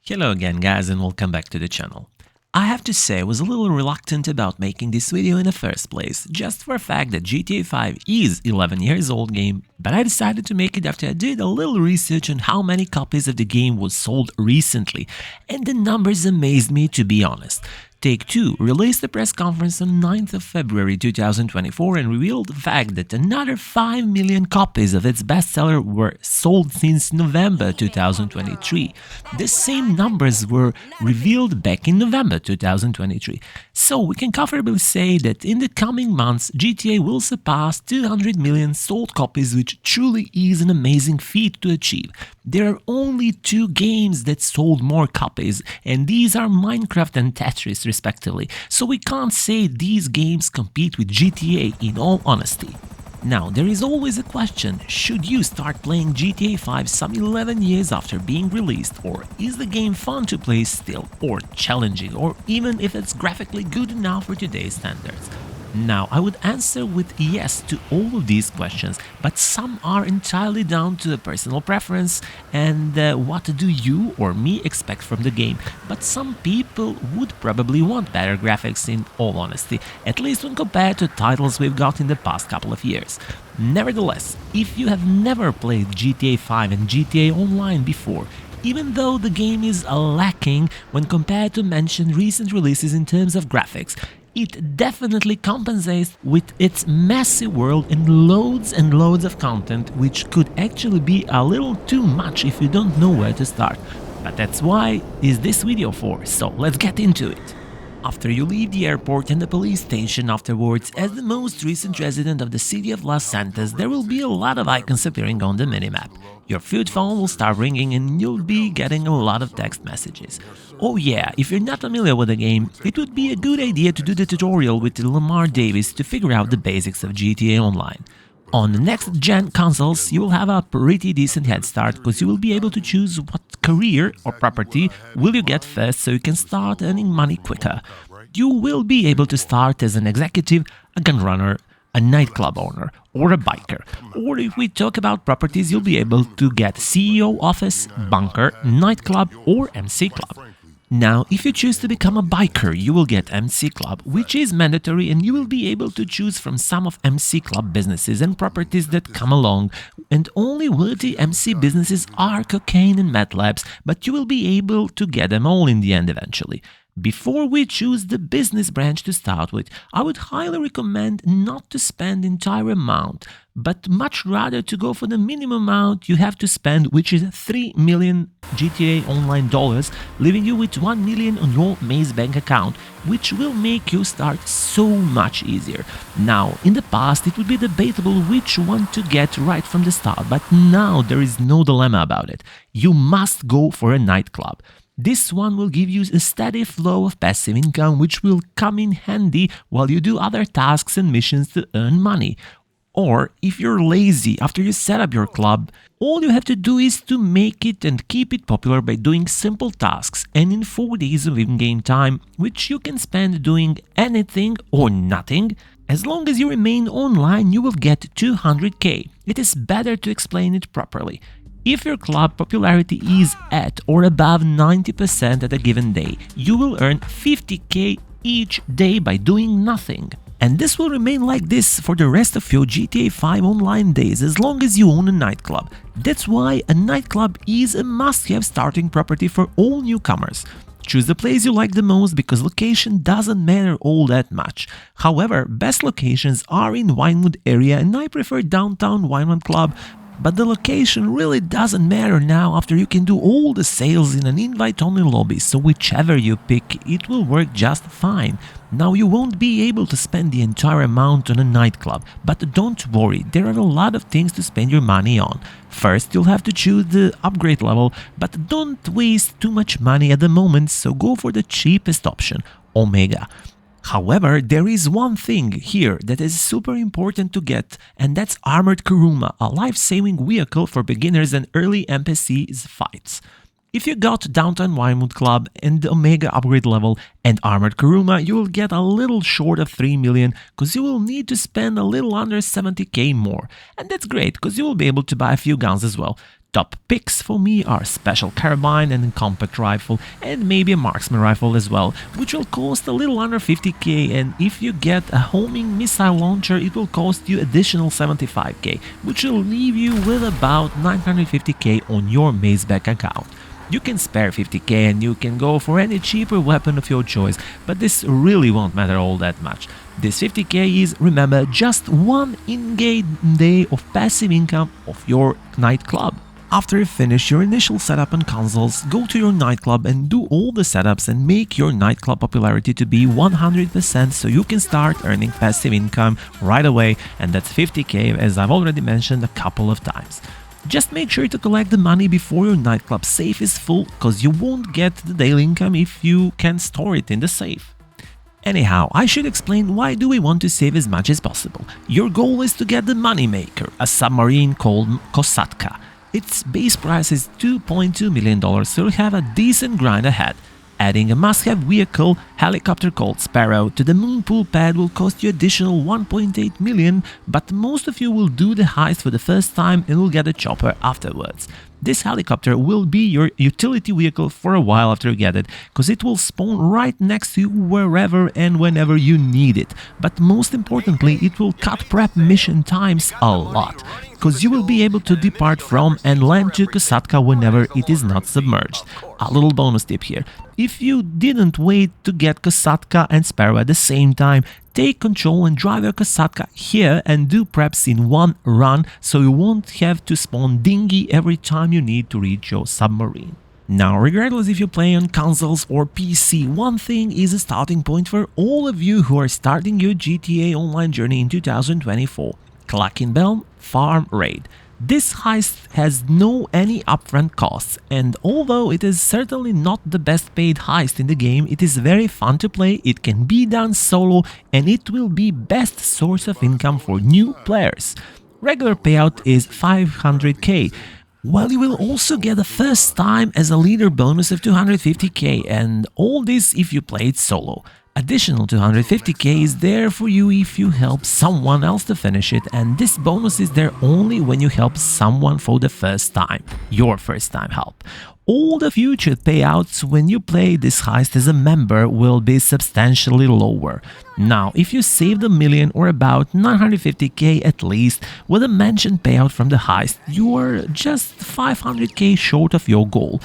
Hello again guys and welcome back to the channel. I have to say I was a little reluctant about making this video in the first place, just for the fact that GTA 5 is 11 years old game, but I decided to make it after I did a little research on how many copies of the game was sold recently, and the numbers amazed me, to be honest. Take-Two released a press conference on 9th of February 2024 and revealed the fact that another 5 million copies of its bestseller were sold since November 2023. The same numbers were revealed back in November 2023. So we can comfortably say that in the coming months GTA will surpass 200 million sold copies, which truly is an amazing feat to achieve. There are only two games that sold more copies, and these are Minecraft and Tetris respectively, so we can't say these games compete with GTA in all honesty. Now, there is always a question, should you start playing GTA 5 some 11 years after being released, or is the game fun to play still, or challenging, or even if it's graphically good enough for today's standards? Now, I would answer with yes to all of these questions, but some are entirely down to a personal preference and what do you or me expect from the game. But some people would probably want better graphics, in all honesty, at least when compared to titles we've got in the past couple of years. Nevertheless, if you have never played GTA 5 and GTA Online before, even though the game is lacking when compared to mentioned recent releases in terms of graphics, it definitely compensates with its massive world and loads of content, which could actually be a little too much if you don't know where to start. But that's why is this video for, so let's get into it. After you leave the airport and the police station afterwards, as the most recent resident of the city of Los Santos, there will be a lot of icons appearing on the minimap. Your food phone will start ringing and you'll be getting a lot of text messages. Oh yeah, if you're not familiar with the game, it would be a good idea to do the tutorial with Lamar Davis to figure out the basics of GTA Online. On the next-gen consoles, you will have a pretty decent head start because you will be able to choose what career or property will you get first so you can start earning money quicker. You will be able to start as an executive, a gun runner, a nightclub owner, or a biker. Or if we talk about properties, you'll be able to get CEO office, bunker, nightclub, or MC club. Now, if you choose to become a biker, you will get MC Club, which is mandatory, and you will be able to choose from some of MC Club businesses and properties that come along, and only worthy MC businesses are cocaine and meth labs, but you will be able to get them all in the end eventually. Before we choose the business branch to start with, I would highly recommend not to spend the entire amount, but much rather to go for the minimum amount you have to spend, which is 3 million GTA Online dollars, leaving you with 1 million on your Maze bank account, which will make you start so much easier. Now, in the past it would be debatable which one to get right from the start, but now there is no dilemma about it. You must go for a nightclub. This one will give you a steady flow of passive income, which will come in handy while you do other tasks and missions to earn money. Or, if you're lazy after you set up your club, all you have to do is to make it and keep it popular by doing simple tasks and in 4 days of in-game time, which you can spend doing anything or nothing. As long as you remain online, you will get 200k. It is better to explain it properly. If your club popularity is at or above 90% at a given day, you will earn 50k each day by doing nothing. And this will remain like this for the rest of your GTA 5 online days as long as you own a nightclub. That's why a nightclub is a must-have starting property for all newcomers. Choose the place you like the most because location doesn't matter all that much. However, best locations are in Vinewood area and I prefer downtown Vinewood Club. But the location really doesn't matter now after you can do all the sales in an invite-only lobby, so whichever you pick, it will work just fine. Now you won't be able to spend the entire amount on a nightclub, but don't worry, there are a lot of things to spend your money on. First, you'll have to choose the upgrade level, but don't waste too much money at the moment, so go for the cheapest option, Omega. However, there is one thing here that is super important to get, and that's Armored Kuruma, a life-saving vehicle for beginners and early NPCs fights. If you got Downtown Vinewood Club and the Omega upgrade level and Armored Kuruma, you will get a little short of 3 million because you will need to spend a little under 70k more. And that's great because you will be able to buy a few guns as well. Top picks for me are Special Carbine and Compact Rifle, and maybe a Marksman Rifle as well, which will cost a little under 50k, and if you get a homing missile launcher it will cost you additional 75k, which will leave you with about 950k on your Mazeback account. You can spare 50k and you can go for any cheaper weapon of your choice, but this really won't matter all that much. This 50k is, remember, just one in-game day of passive income of your nightclub. After you finish your initial setup on consoles, go to your nightclub and do all the setups and make your nightclub popularity to be 100% so you can start earning passive income right away, and that's 50k, as I've already mentioned a couple of times. Just make sure to collect the money before your nightclub safe is full, cause you won't get the daily income if you can store it in the safe. Anyhow, I should explain why do we want to save as much as possible. Your goal is to get the moneymaker, a submarine called Kosatka. Its base price is $2.2 million, so you'll have a decent grind ahead. Adding a must-have vehicle, helicopter called Sparrow, to the Moonpool pad will cost you additional $1.8 million, but most of you will do the heist for the first time and will get a chopper afterwards. This helicopter will be your utility vehicle for a while after you get it, cause it will spawn right next to you wherever and whenever you need it. But most importantly, it will cut prep mission times a lot, cause you will be able to depart from and land to Kosatka whenever it is not submerged. A little bonus tip here: if you didn't wait to get Kosatka and Sparrow at the same time, take control and drive your Kosatka here and do preps in one run, so you won't have to spawn dinghy every time you need to reach your submarine. Now, regardless if you play on consoles or PC, one thing is a starting point for all of you who are starting your GTA Online journey in 2024. Clockenbell Farm Raid. This heist has no any upfront costs, and although it is certainly not the best paid heist in the game, it is very fun to play, it can be done solo, and it will be best source of income for new players. Regular payout is 500k, while you will also get a first time as a leader bonus of 250k, and all this if you play it solo. Additional 250k is there for you if you help someone else to finish it, and this bonus is there only when you help someone for the first time, your first time help. All the future payouts when you play this heist as a member will be substantially lower. Now, if you saved $1 million or about 950k at least with a mentioned payout from the heist, you are just 500k short of your goal.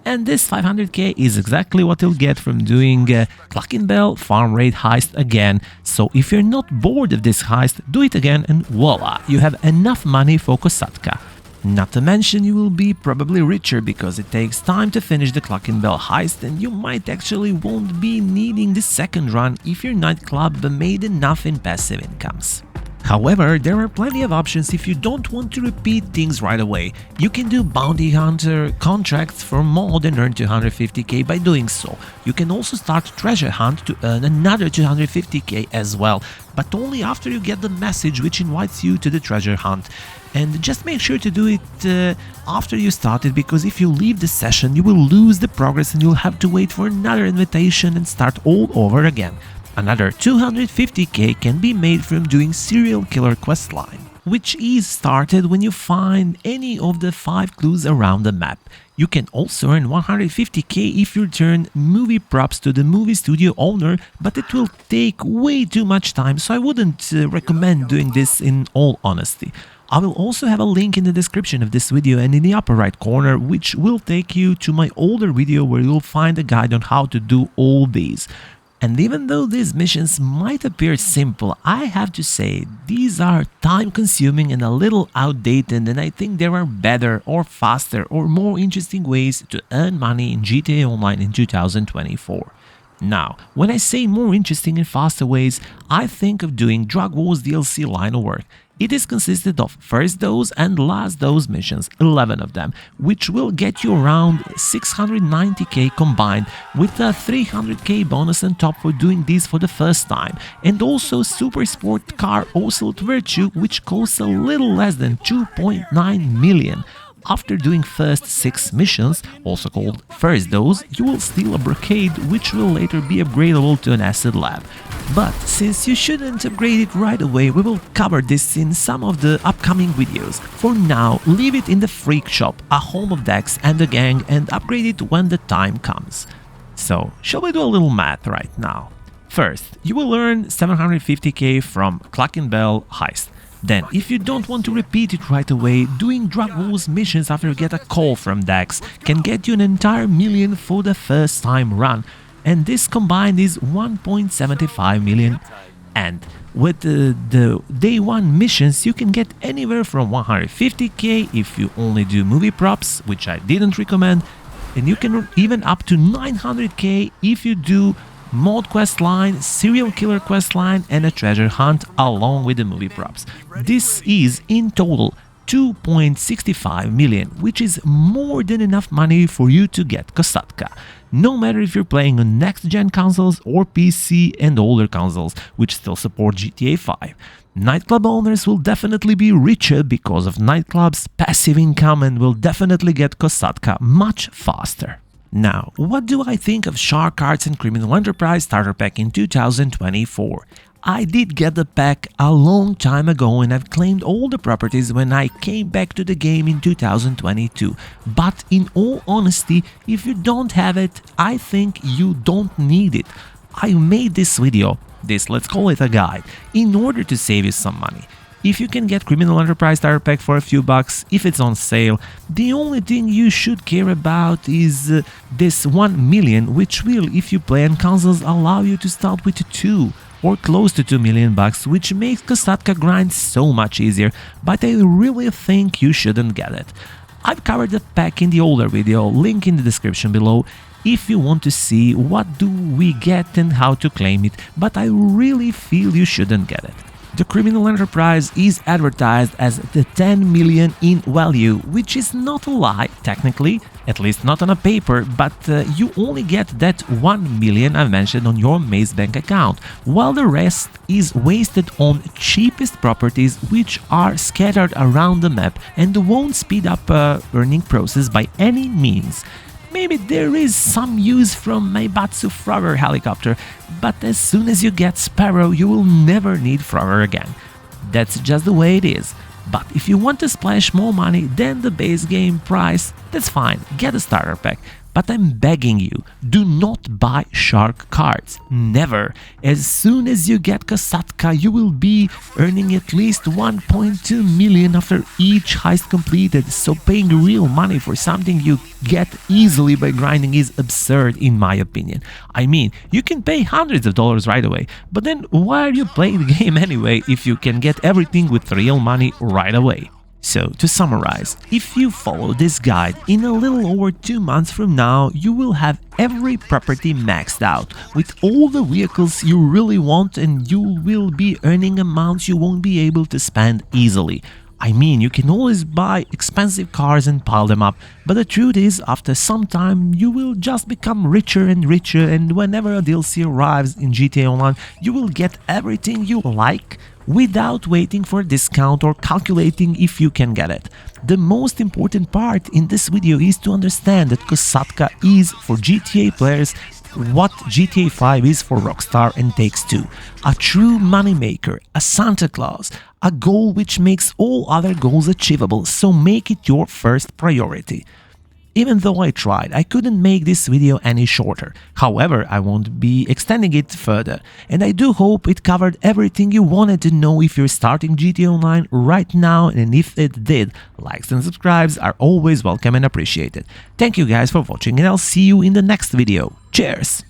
And this 500k is exactly what you'll get from doing Clockenbell Farm Raid heist again. So if you're not bored of this heist, do it again and voila, you have enough money for Kosatka. Not to mention you will be probably richer because it takes time to finish the Clockenbell heist, and you might actually won't be needing the second run if your nightclub made enough in passive incomes. However, there are plenty of options if you don't want to repeat things right away. You can do bounty hunter contracts for more than earn 250k by doing so. You can also start treasure hunt to earn another 250k as well, but only after you get the message which invites you to the treasure hunt. And just make sure to do it after you start it, because if you leave the session you will lose the progress and you'll have to wait for another invitation and start all over again. Another 250k can be made from doing Serial Killer questline, which is started when you find any of the 5 clues around the map. You can also earn 150k if you return movie props to the movie studio owner, but it will take way too much time, so I wouldn't recommend doing this in all honesty. I will also have a link in the description of this video and in the upper right corner, which will take you to my older video where you'll find a guide on how to do all these. And even though these missions might appear simple, I have to say these are time-consuming and a little outdated, and I think there are better or faster or more interesting ways to earn money in GTA Online in 2024. Now, when I say more interesting and faster ways, I think of doing Drug Wars DLC line of work. It is consisted of first dose and last dose missions, 11 of them, which will get you around 690k combined, with a 300k bonus on top for doing these for the first time, and also Super Sport Car Oscillate Virtue, which costs a little less than 2.9 million. after doing first 6 missions, also called first dose, you will steal a brocade which will later be upgradable to an acid lab. But since you shouldn't upgrade it right away, we will cover this in some of the upcoming videos. For now, leave it in the Freak Shop, a home of Dex and the gang, and upgrade it when the time comes. So, shall we do a little math right now? First, you will earn 750k from Clock and Bell heist. Then, if you don't want to repeat it right away, doing drug wars missions after you get a call from Dex can get you an entire million for the first time run, and this combined is 1.75 million. And with the day 1 missions, you can get anywhere from 150k if you only do movie props, which I didn't recommend, and you can even up to 900k if you do mod quest line, serial killer quest line, and a treasure hunt along with the movie props. This is in total 2.65 million, which is more than enough money for you to get Kosatka, no matter if you're playing on next-gen consoles or PC and older consoles, which still support GTA 5. Nightclub owners will definitely be richer because of nightclubs' passive income and will definitely get Kosatka much faster. Now, what do I think of Shark Cards and Criminal Enterprise Starter Pack in 2024? I did get the pack a long time ago and I've claimed all the properties when I came back to the game in 2022. But in all honesty, if you don't have it, I think you don't need it. I made this video, let's call it a guide, in order to save you some money. If you can get Criminal Enterprise Starter Pack for a few bucks, if it's on sale, the only thing you should care about is this 1 million, which will, if you play on consoles, allow you to start with 2 or close to 2 million bucks, which makes Kosatka grind so much easier, but I really think you shouldn't get it. I've covered the pack in the older video, link in the description below, if you want to see what do we get and how to claim it, but I really feel you shouldn't get it. The Criminal Enterprise is advertised as the 10 million in value, which is not a lie, technically, at least not on a paper, but you only get that 1 million I mentioned on your Maze Bank account, while the rest is wasted on cheapest properties which are scattered around the map and won't speed up earning process by any means. Maybe there is some use from Meibatsu Frogger helicopter, but as soon as you get Sparrow, you will never need Frogger again. That's just the way it is. But if you want to splash more money than the base game price, that's fine, get a starter pack. But I'm begging you, do not buy Shark Cards. Never. As soon as you get Kosatka, you will be earning at least 1.2 million after each heist completed, so paying real money for something you get easily by grinding is absurd in my opinion. I mean, you can pay hundreds of dollars right away, but then why are you playing the game anyway if you can get everything with real money right away? So, to summarize, if you follow this guide, in a little over 2 months from now, you will have every property maxed out, with all the vehicles you really want, and you will be earning amounts you won't be able to spend easily. I mean, you can always buy expensive cars and pile them up, but the truth is, after some time, you will just become richer and richer, and whenever a DLC arrives in GTA Online, you will get everything you like, without waiting for a discount or calculating if you can get it. The most important part in this video is to understand that Kosatka is for GTA players what GTA 5 is for Rockstar and Takes-Two. A true moneymaker, a Santa Claus, a goal which makes all other goals achievable, so make it your first priority. Even though I tried, I couldn't make this video any shorter. However, I won't be extending it further, and I do hope it covered everything you wanted to know if you're starting GTA Online right now, and if it did, likes and subscribes are always welcome and appreciated. Thank you guys for watching, and I'll see you in the next video. Cheers!